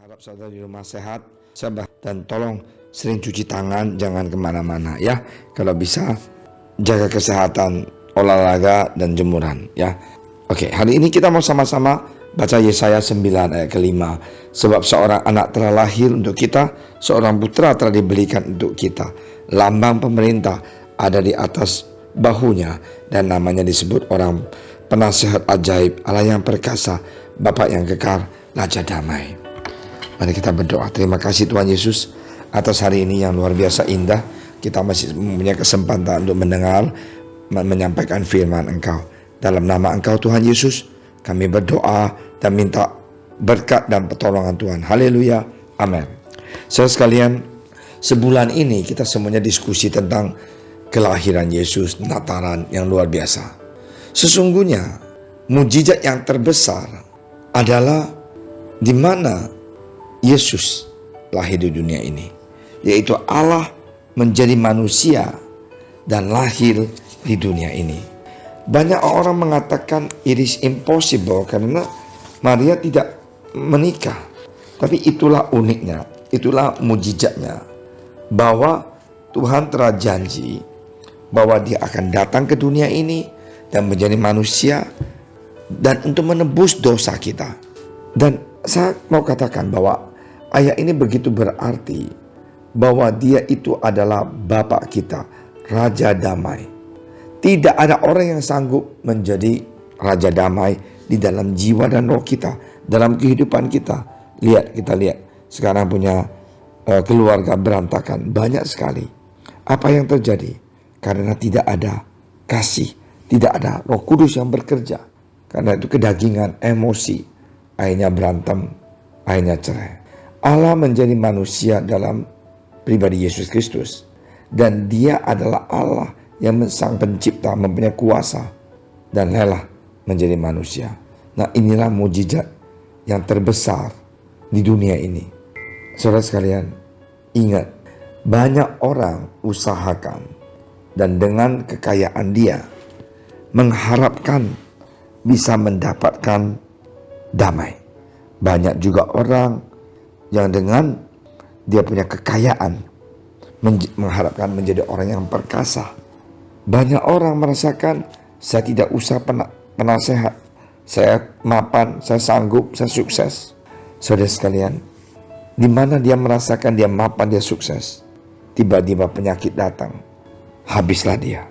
Harap saudara di rumah sehat, sabar, dan tolong sering cuci tangan, jangan kemana-mana ya. Kalau bisa jaga kesehatan, olahraga dan jemuran ya. Oke, hari ini kita mau sama-sama baca Yesaya 9 ayat ke-5. Sebab seorang anak telah lahir untuk kita, seorang putra telah diberikan untuk kita. Lambang pemerintah ada di atas bahunya dan namanya disebut orang penasihat ajaib, Allah yang perkasa, Bapa yang kekal, Raja damai. Mari kita berdoa. Terima kasih Tuhan Yesus atas hari ini yang luar biasa indah. Kita masih mempunyai kesempatan untuk mendengar, menyampaikan firman Engkau. Dalam nama Engkau Tuhan Yesus, kami berdoa dan minta berkat dan pertolongan Tuhan. Haleluya. Amin. Saudara sekalian, sebulan ini kita semuanya diskusi tentang kelahiran Yesus, Natalan yang luar biasa. Sesungguhnya mujizat yang terbesar adalah di mana Yesus lahir di dunia ini, yaitu Allah menjadi manusia dan lahir di dunia ini. Banyak orang mengatakan it is impossible karena Maria tidak menikah. Tapi itulah uniknya, itulah mujizatnya, bahwa Tuhan telah janji bahwa Dia akan datang ke dunia ini dan menjadi manusia dan untuk menebus dosa kita. Dan saya mau katakan bahwa ayat ini begitu berarti bahwa Dia itu adalah Bapa kita, Raja damai. Tidak ada orang yang sanggup menjadi Raja damai di dalam jiwa dan roh kita, dalam kehidupan kita. Kita lihat sekarang punya keluarga berantakan banyak sekali. Apa yang terjadi? Karena tidak ada kasih, tidak ada Roh Kudus yang bekerja. Karena itu kedagingan, emosi, akhirnya berantem, akhirnya cerai. Allah menjadi manusia dalam pribadi Yesus Kristus, dan Dia adalah Allah yang sang pencipta, mempunyai kuasa dan rela menjadi manusia. Nah, inilah mujizat yang terbesar di dunia ini. Saudara sekalian, ingat, banyak orang usahakan dan dengan kekayaan dia mengharapkan bisa mendapatkan damai. Banyak juga orang yang dengan dia punya kekayaan mengharapkan menjadi orang yang perkasa. Banyak orang merasakan saya tidak usah penasehat, saya mapan, saya sanggup, saya sukses. Saudara sekalian, di mana dia merasakan dia mapan, dia sukses, tiba-tiba penyakit datang, habislah dia.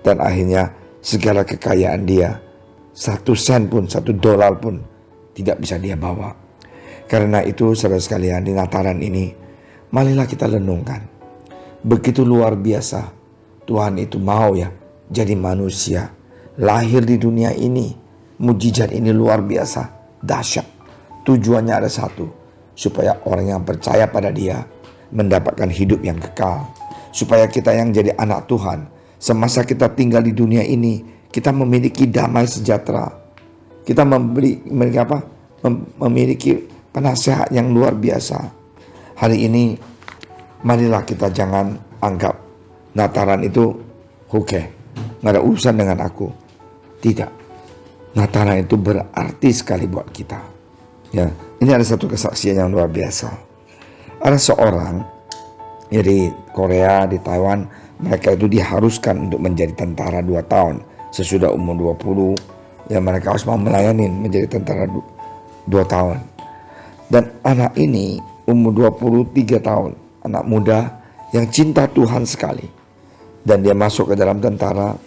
Dan akhirnya segala kekayaan dia, 1 sen pun, $1 pun tidak bisa dia bawa. Karena itu saudara sekalian, di Natalan ini marilah kita renungkan. Begitu luar biasa Tuhan itu mau ya jadi manusia, lahir di dunia ini. Mujizat ini luar biasa, dahsyat. Tujuannya ada satu, supaya orang yang percaya pada Dia mendapatkan hidup yang kekal. Supaya kita yang jadi anak Tuhan, semasa kita tinggal di dunia ini, kita memiliki damai sejahtera. Kita memiliki penasehat yang luar biasa. Hari ini marilah kita jangan anggap Natalan itu oke, gak ada urusan dengan aku. Tidak, Natalan itu berarti sekali buat kita. Ya, ini ada satu kesaksian yang luar biasa. Ada seorang ya di Korea, di Taiwan, mereka itu diharuskan untuk menjadi tentara 2 tahun. Sesudah umur 20, ya mereka harus mau melayani menjadi tentara 2 tahun. Dan anak ini umur 23 tahun, anak muda yang cinta Tuhan sekali. Dan dia masuk ke dalam tentara,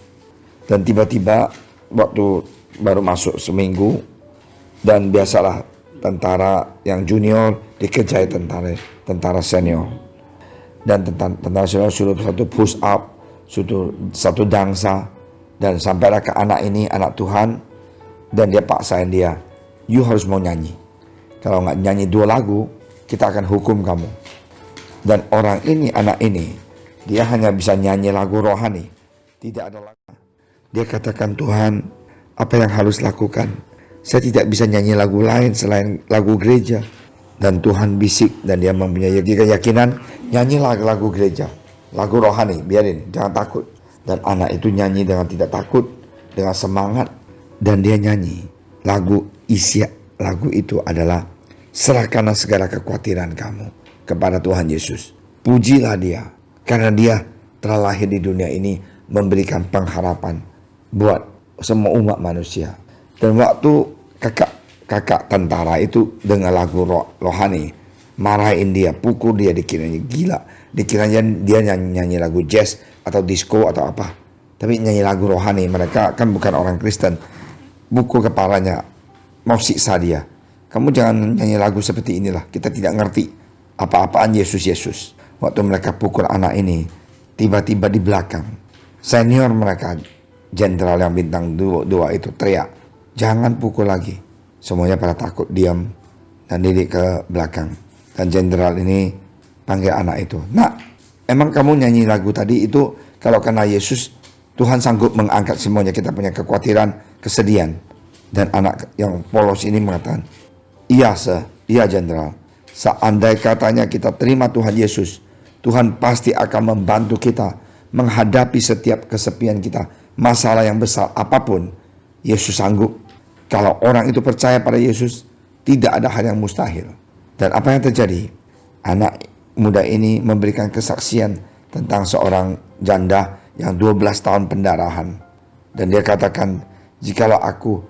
dan tiba-tiba waktu baru masuk seminggu, dan biasalah tentara yang junior dikejar tentara senior. Dan tentara senior suruh satu push up, suruh satu dansa, dan sampailah ke anak ini, anak Tuhan, dan dia paksain dia, you harus mau nyanyi. Kalau nggak nyanyi 2 lagu, kita akan hukum kamu. Dan orang ini, anak ini, dia hanya bisa nyanyi lagu rohani, tidak ada lagu. Dia katakan, Tuhan, apa yang harus lakukan? Saya tidak bisa nyanyi lagu lain selain lagu gereja. Dan Tuhan bisik, dan dia mempunyai keyakinan, nyanyilah lagu gereja, lagu rohani, biarin, jangan takut. Dan anak itu nyanyi dengan tidak takut, dengan semangat. Dan dia nyanyi lagu Isya. Lagu itu adalah Serahkanlah segala kekhawatiran kamu kepada Tuhan Yesus. Pujilah dia, karena dia telah lahir di dunia ini memberikan pengharapan buat semua umat manusia. Dan waktu kakak tentara itu dengan lagu rohani, marahin dia, pukul dia, dikiranya gila, dikiranya dia nyanyi lagu jazz atau disco atau apa. Tapi nyanyi lagu rohani, mereka kan bukan orang Kristen. Pukul kepalanya, mau siksa dia. Kamu jangan nyanyi lagu seperti inilah, kita tidak ngerti apa-apaan Yesus. Waktu mereka pukul anak ini, tiba-tiba di belakang, senior mereka, jenderal yang bintang 2 itu teriak, jangan pukul lagi. Semuanya pada takut, diam, dan lirik ke belakang. Dan jenderal ini panggil anak itu, nak, emang kamu nyanyi lagu tadi itu kalau kena Yesus, Tuhan sanggup mengangkat semuanya, kita punya kekhawatiran, kesedihan. Dan anak yang polos ini mengatakan, iya jenderal, seandai katanya kita terima Tuhan Yesus, Tuhan pasti akan membantu kita menghadapi setiap kesepian kita, masalah yang besar apapun. Yesus sanggup. Kalau orang itu percaya pada Yesus, tidak ada hal yang mustahil. Dan apa yang terjadi? Anak muda ini memberikan kesaksian tentang seorang janda yang 12 tahun pendarahan. Dan dia katakan, jikalau aku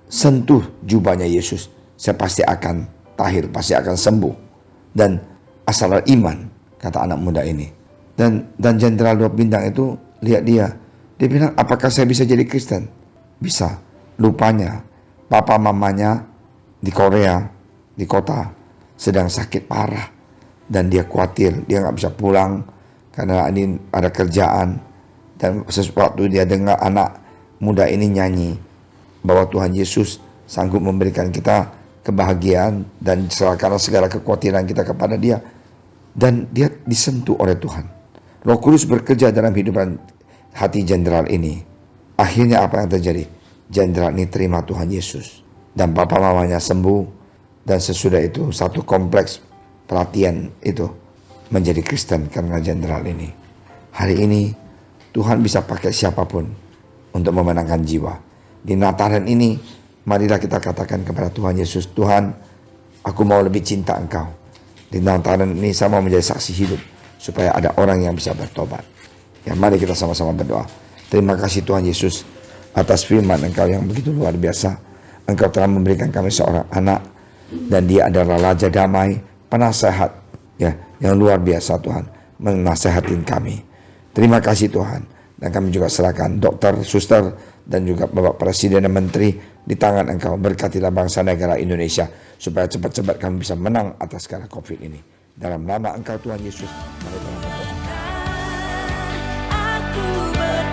sentuh jubahnya Yesus, saya pasti akan tahir, pasti akan sembuh. Dan asal iman, kata anak muda ini. Dan jenderal 2 bintang itu lihat dia bilang, apakah saya bisa jadi Kristen? Bisa. Lupanya papa mamanya di Korea, di kota, sedang sakit parah. Dan dia khawatir, dia gak bisa pulang karena ini ada kerjaan. Dan sesuatu dia dengar anak muda ini nyanyi bahwa Tuhan Yesus sanggup memberikan kita kebahagiaan dan serahkanlah segala kekhawatiran kita kepada dia. Dan dia disentuh oleh Tuhan. Roh Kudus bekerja dalam kehidupan hati jenderal ini. Akhirnya apa yang terjadi? Jenderal ini terima Tuhan Yesus. Dan papa mamanya sembuh. Dan sesudah itu satu kompleks pelatihan itu menjadi Kristen karena jenderal ini. Hari ini Tuhan bisa pakai siapapun untuk memenangkan jiwa. Di Natalan ini, marilah kita katakan kepada Tuhan Yesus, Tuhan, aku mau lebih cinta Engkau. Di Natalan ini saya mau menjadi saksi hidup supaya ada orang yang bisa bertobat. Ya, mari kita sama-sama berdoa. Terima kasih Tuhan Yesus atas firman Engkau yang begitu luar biasa. Engkau telah memberikan kami seorang anak dan dia adalah Raja Damai, penasehat ya yang luar biasa Tuhan, menasehatin kami. Terima kasih Tuhan. Dan kami juga serahkan dokter, suster, dan juga Bapak Presiden dan Menteri di tangan Engkau. Berkatilah bangsa negara Indonesia supaya cepat-cepat kami bisa menang atas segala COVID ini. Dalam nama Engkau Tuhan Yesus, mari kita berdoa. Immanuel,